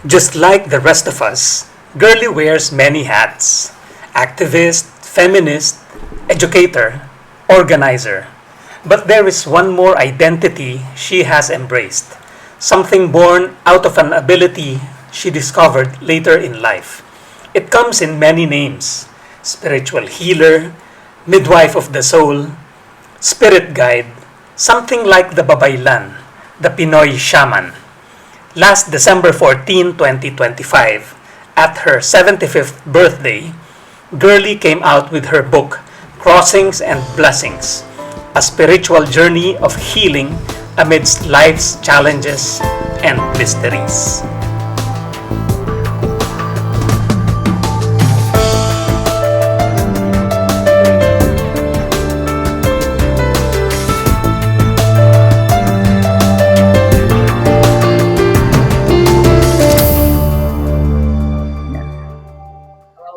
Just like the rest of us, Girlie wears many hats: activist, feminist, educator, organizer. But there is one more identity she has embraced, something born out of an ability she discovered later in life. It comes in many names: spiritual healer, midwife of the soul, spirit guide, something like the Babaylan, the Pinoy shaman. Last December 14, 2025, at her 75th birthday, Girlie came out with her book, Crossings and Blessings, a spiritual journey of healing amidst life's challenges and mysteries.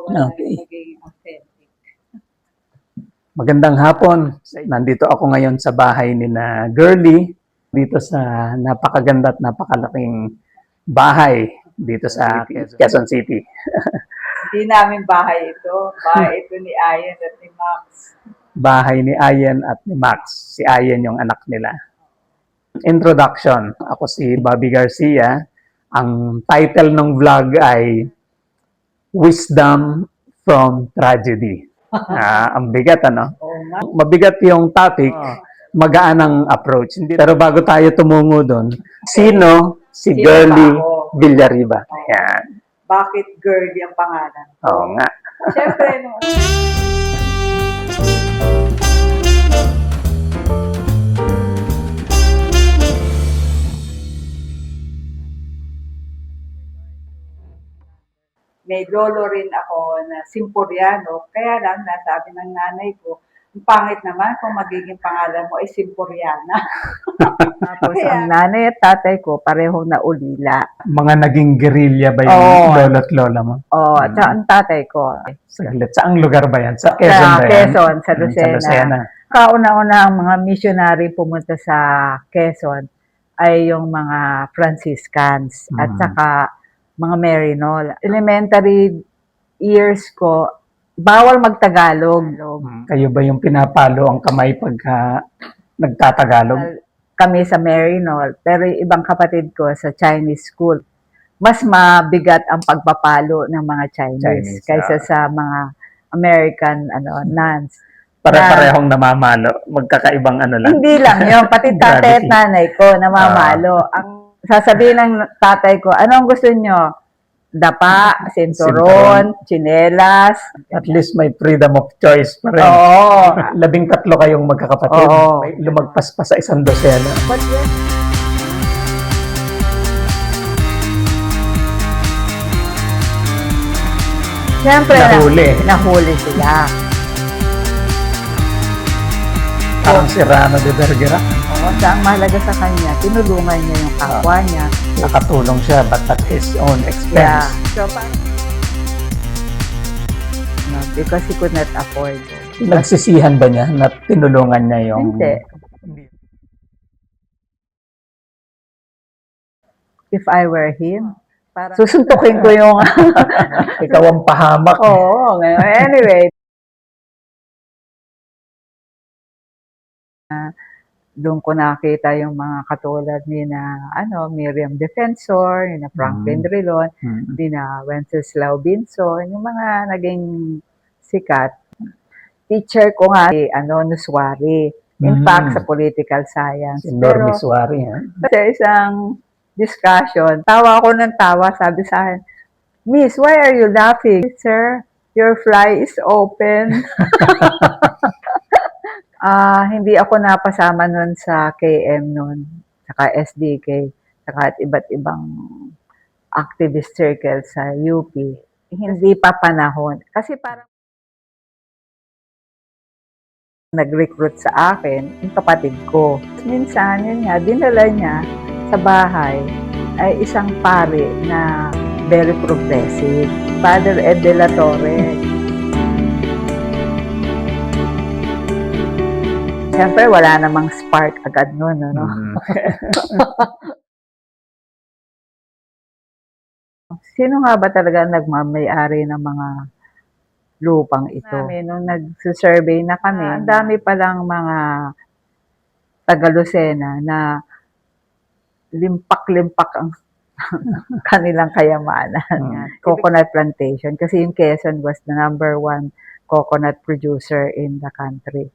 Okay. Magandang hapon. Nandito ako ngayon sa bahay ni na Girlie, dito sa napakaganda at napakalaking bahay dito sa Quezon City. Hindi namin bahay ito. Bahay ito ni Ayan at ni Max. Bahay ni Ayen at ni Max. Si Ayen yung anak nila. Introduction. Ako si Bobby Garcia. Ang title ng vlog ay Wisdom from Tragedy. Ang bigat, ano? Mabigat yung topic, magaan ang approach. Pero bago tayo tumungo doon, sino si Girlie Villariba? Yan. Bakit Girlie ang pangalan? Oo nga. Siyempre, no. May lolo rin ako na Simpuriano, kaya lang nasabi ng nanay ko, ang pangit naman kung magiging pangalan mo ay Simpuriana. Tapos ang nanay at tatay ko parehong naulila. Mga naging guerrilla ba yung lolo at lola mo? Oo, at saka ang tatay ko. Saglit. Saang lugar ba yan? Sa Quezon Sa ba yan? Quezon, sa Lucena. Sa Lucena. Kauna-una ang mga missionary pumunta sa Quezon ay yung mga Franciscans at saka mga Marinol. Elementary years ko, bawal magtagalog. Kayo ba yung pinapalo ang kamay pagka nagtatagalog? Kami sa Marinol, pero yung ibang kapatid ko sa Chinese school, mas mabigat ang pagpapalo ng mga Chinese kaysa sa mga American nuns. Pare-parehong namamalo. Magkakaibang ano lang. Hindi lang yun. Pati tatay at nanay ko namamalo. Ang sasabihin ng tatay ko, ano ang gusto nyo? Dapa, sinturon, tsinelas. At least may freedom of choice pa rin. Oo. 13 kayong magkakapatid. Oo. May lumagpas pa sa 1 dosena. But yes. Siyempre, nahuli sila. Parang si Rano de Bergerac. Oo, ang mahalaga sa kanya, tinulungan niya yung kapwa niya. Nakatulong siya, but at his own expense. Yeah. So, no, because he could not afford it. Nagsisihan ba niya na tinulungan niya yung... Hindi. If I were him, susuntukin ko yung... Ikaw ang pahamak. Oo, anyway. Doon ko nakita yung mga katulad ni na Miriam Defensor, ni na Franklin Drilon, ni na Wenceslao Binson, yung mga naging sikat. Teacher ko nga si Nuswari. In fact, sa political science. Si Norm Nuswari, ha? Sa isang discussion, tawa ako ng tawa, sabi sa akin, Miss, why are you laughing? Sir, your fly is open. Hindi ako napasama nun sa KM nun, saka SDK, saka iba't ibang activist circle sa UP. Hindi pa panahon. Kasi parang nag-recruit sa akin, yung kapatid ko. Minsan, yun nga, dinala niya sa bahay ay isang pari na very progressive, Father Ed de la Torre. Siyempre, wala namang spark agad nun, ano? Sino nga ba talaga ang nagmamay-ari ng mga lupang ito? Nung nag-survey na kami, ang dami palang mga taga-Lucena na limpak-limpak ang kanilang kayamanan. Coconut plantation. Kasi yung Quezon was the #1 coconut producer in the country.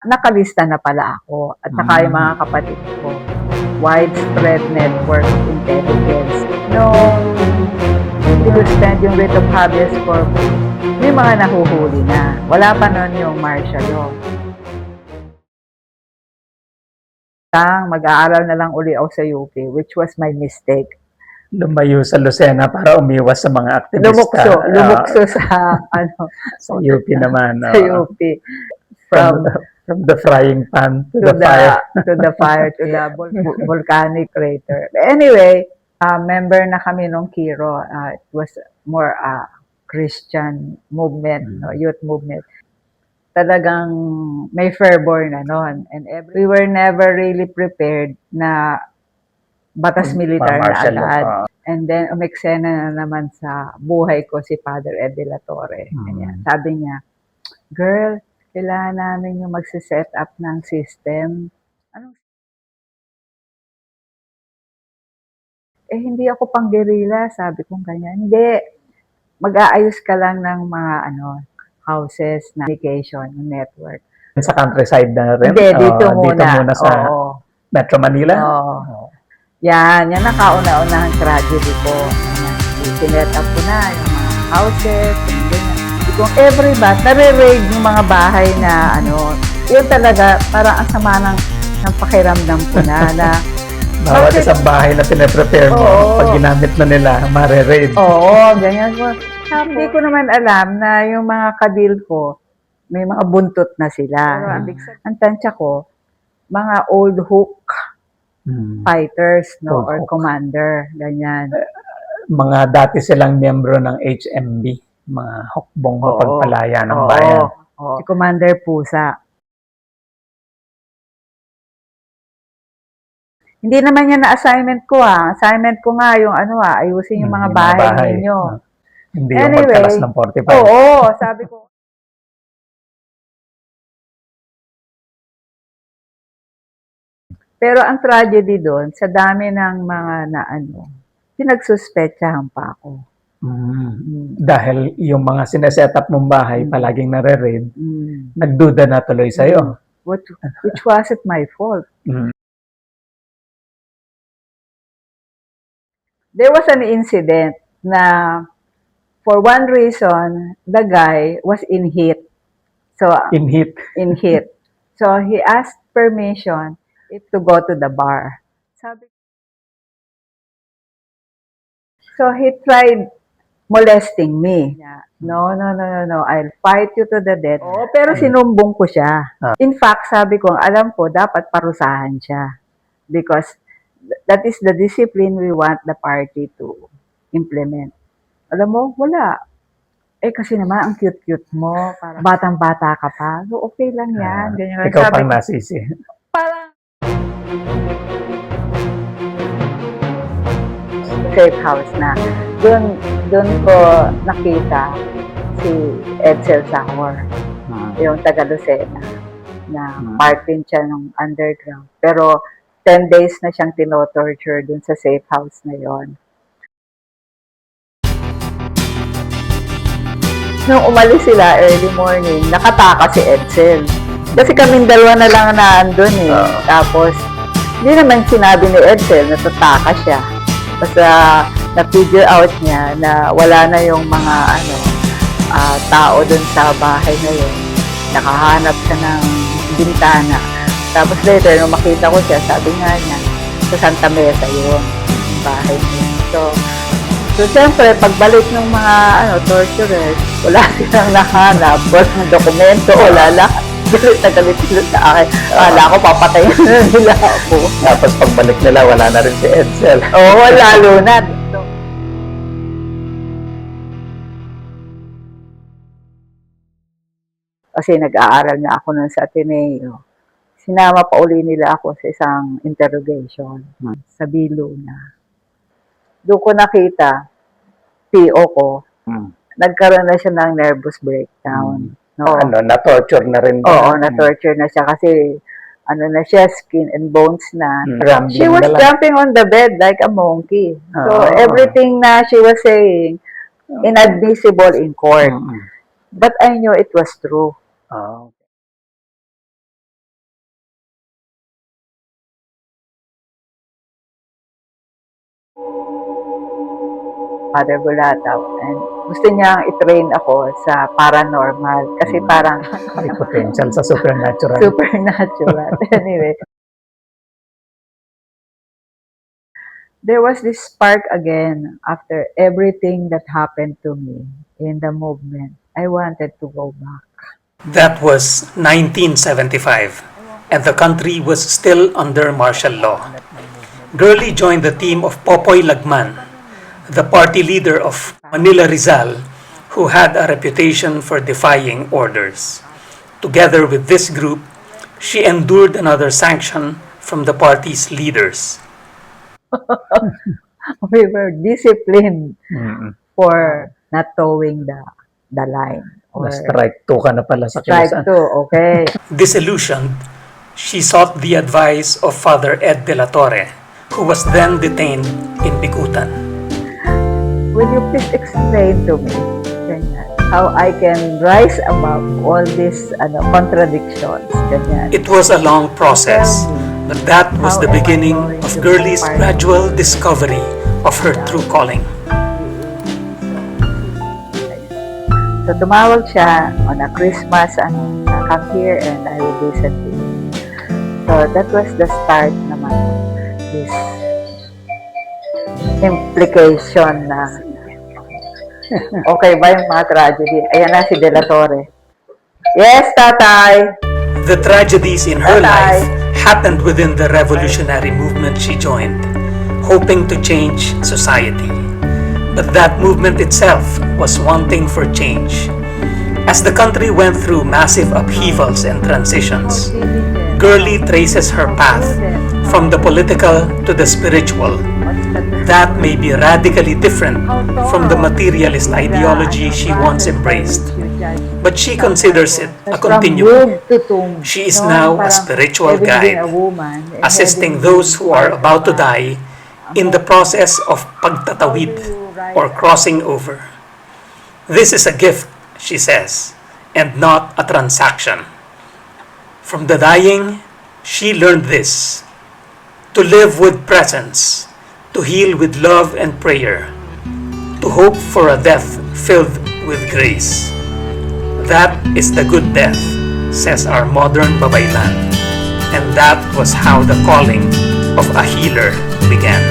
Nakalista na pala ako at saka yung mga kapatid ko. Widespread network of intelligence. Nung sinuspend yung writ of habeas corpus, may mga nahuhuli na. Wala pa nun yung martial law. Mag-aaral na lang uli ako sa UP, which was my mistake. Lumayo sa Lucena para umiwas sa mga aktivista. Lumukso sa sa UP naman. sa UP. From the frying pan to the fire. To the fire, to the volcanic crater. Anyway, member na kami nung Kiro. It was more a Christian movement, youth movement. Talagang may fervor na noon. And we were never really prepared na batas militar na agad. And then, umeksena na naman sa buhay ko si Father Ed de la Torre. Sabi niya, girl, kailangan namin yung magsiset up ng system. Hindi ako pang guerrilla, sabi kong ganyan. Hindi, mag-aayos ka lang ng mga houses na communication, network. Sa countryside na rin? Hindi, dito muna. Dito muna sa Metro Manila? Oo. Yan nakauna-unahang tragedy ko. Sinet up ko na yung mga houses, kung every bat, nare-raid yung mga bahay na yun talaga, parang ang sama ng pakiramdam ko na bawat isang bahay na pinaprepare mo, pag ginamit na nila, mare-raid. Oo, ganyan po. Hindi ko naman alam na yung mga kadil ko, may mga buntot na sila. Ang tansya ko, mga old hook fighters, or commander, ganyan. Mga dati silang miyembro ng HMB, mga hukbong mapagpalaya ng bayan. Si Commander Pusa. Hindi naman yan na assignment ko Assignment ko nga yung ayusin yung mga bahay ninyo. Hindi yung magkalas ng 45. Oo, sabi ko. Pero ang tragedy doon, sa dami ng mga pinagsuspetsahan pa ako. Dahil yung mga sineset up mong bahay, palaging nare-raid, nagduda na tuloy sa'yo. Which wasn't my fault. There was an incident na for one reason, the guy was in heat. So In heat. So he asked permission to go to the bar. So he tried molesting me. No, I'll fight you to the death. Pero sinumbong ko siya. In fact, sabi ko, alam ko, dapat parusahan siya. Because that is the discipline we want the party to implement. Alam mo, wala. Kasi naman, ang cute-cute mo. Batang-bata ka pa. So, okay lang yan. Ganyan. Ikaw pang nasisi. Parang safe house na. Doon ko nakita si Edsel Sahor, yung taga-Lucena, na part din siya ng underground. Pero 10 days na siyang tino-torture dun sa safe house na yon. Nung umalis sila early morning, nakataka si Edsel. Kasi kaming dalawa na lang na andun Tapos, hindi naman sinabi ni Edsel na tataka siya. Basta na-figure out niya na wala na yung mga tao dun sa bahay na yun. Nakahanap siya ng bintana. Tapos later, nung makita ko siya, sabi nga niya, sa Santa Mesa yun, yung bahay niya. So siyempre, pagbalik ng mga torturers, wala silang nahanap, walang dokumento, wala lahat. Galit na galit sila sa akin. Akala ko, papatayin na nila ako. Tapos pagbalik nila, wala na rin si Edsel. Oo, lalo na. Kasi nag-aaral na ako nun sa Ateneo. sinama pa uli nila ako sa isang interrogation sa Biluna. Doon ko nakita, PO ko, nagkaroon na siya ng nervous breakdown. No? Na-torture na rin ba? Oo, na-torture na siya kasi na siya, skin and bones na. Rambling She was na lang. jumping on the bed like a monkey. So, everything na she was saying, inadmissible in court. But I knew it was true. Father Bulataw. And gusto niyang i-train ako sa paranormal kasi parang May potential sa supernatural. supernatural. Anyway. There was this spark again after everything that happened to me in the movement. I wanted to go back. That was 1975, and the country was still under martial law. Gurley joined the team of Popoy Lagman, the party leader of Manila Rizal, who had a reputation for defying orders. Together with this group, she endured another sanction from the party's leaders. We were disciplined for not towing the line. Or Na-strike 2 ka na pala sa strike kilusan. 2, okay. Disillusioned, she sought the advice of Father Ed de la Torre, who was then detained in Bikutan. Will you please explain to me how I can rise above all these contradictions? Ganyan. It was a long process, but that was the beginning of Gurley's gradual discovery of her true calling. So tumawag siya on a Christmas, come here and I will listen to you. So that was the start naman, this implication na okay ba yung mga tragedy? Ayan na si De La Torre. Yes, tatay! The tragedies in her Tatay. life happened within the revolutionary movement she joined, hoping to change society. But that movement itself was wanting for change. As the country went through massive upheavals and transitions, Gurley traces her path from the political to the spiritual. That may be radically different from the materialist ideology she once embraced, but she considers it a continuum. She is now a spiritual guide, assisting those who are about to die in the process of pagtatawid or crossing over. This is a gift, she says, and not a transaction. From the dying, she learned this: to live with presence, to heal with love and prayer, to hope for a death filled with grace. That is the good death, says our modern Babaylan. And that was how the calling of a healer began.